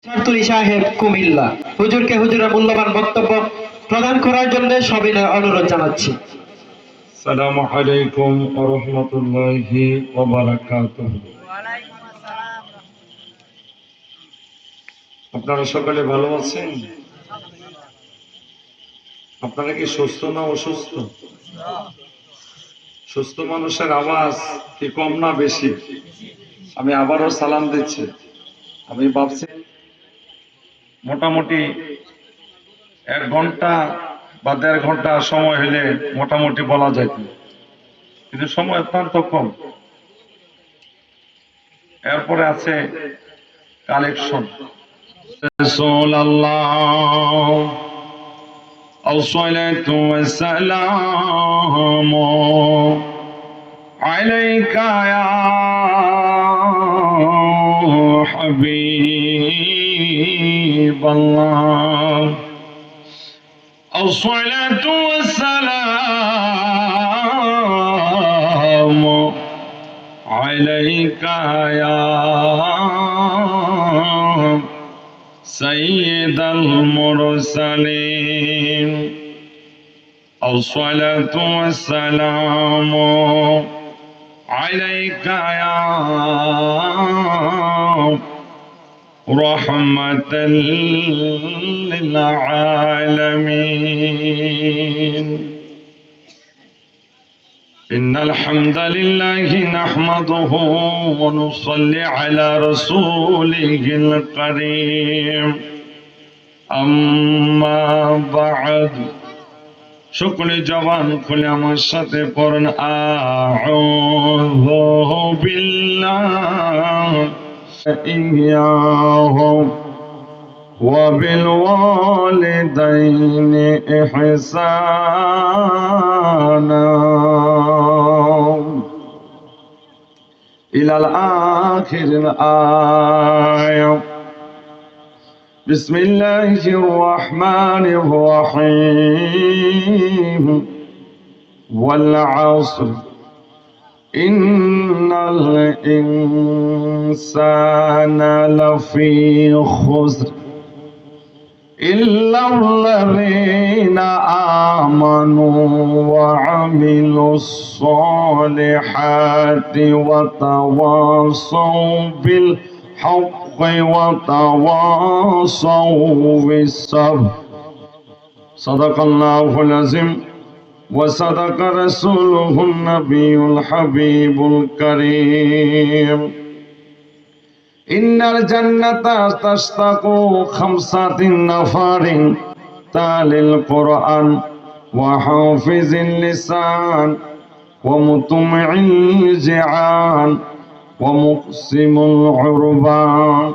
ছাত্রী সাহেব কুমিল্লা হুজুরকে হুজুরের মূল্যবান বক্তব্য প্রদান করার জন্য সবিনয় অনুরোধ জানাচ্ছি। আসসালামু আলাইকুম ওয়া রাহমাতুল্লাহি ওয়া বারাকাতুহু। আপনারা সকলে ভালো আছেন? আপনারা কি সুস্থ না অসুস্থ? সুস্থ মানুষের আওয়াজ কি কম না বেশি? আমি আবারও সালাম দিচ্ছি। আমি ভাবছি মোটামুটি 1 ঘন্টা বা 1.5 ঘন্টা সময় হলে মোটামুটি বলা যায়, কিন্তু সময় অত্যন্ত কম। এরপরে আছে কালেকশন। রাসূলুল্লাহ الصلاة والسلام عليك يا حبيب الله الصلاة والسلام عليك يا سيد المرسلين الصلاة والسلام عليك يا رحمة للعالمين إن الحمد لله نحمده ونصلي على رسوله الكريم أما بعد সকলে জবান খুলে আমার সাথে পড়ুন আউযু বিল্লাহি ইয়্যাহু ওয়া বিল ওয়ালিদাইনি ইহসানা ইলাল আখিরিল আয়া بسم الله الرحمن الرحيم والعصر إن الإنسان لفي خسر إلا الذين آمنوا وعملوا الصالحات وتواصوا بالحق وتواصوا بالصبر صدق الله العظيم وصدق رسوله النبي الحبيب الكريم إن الجنة تشتاق 5 نفر تالي القرآن وحافظ اللسان ومطمع الجعان ومقسم العربان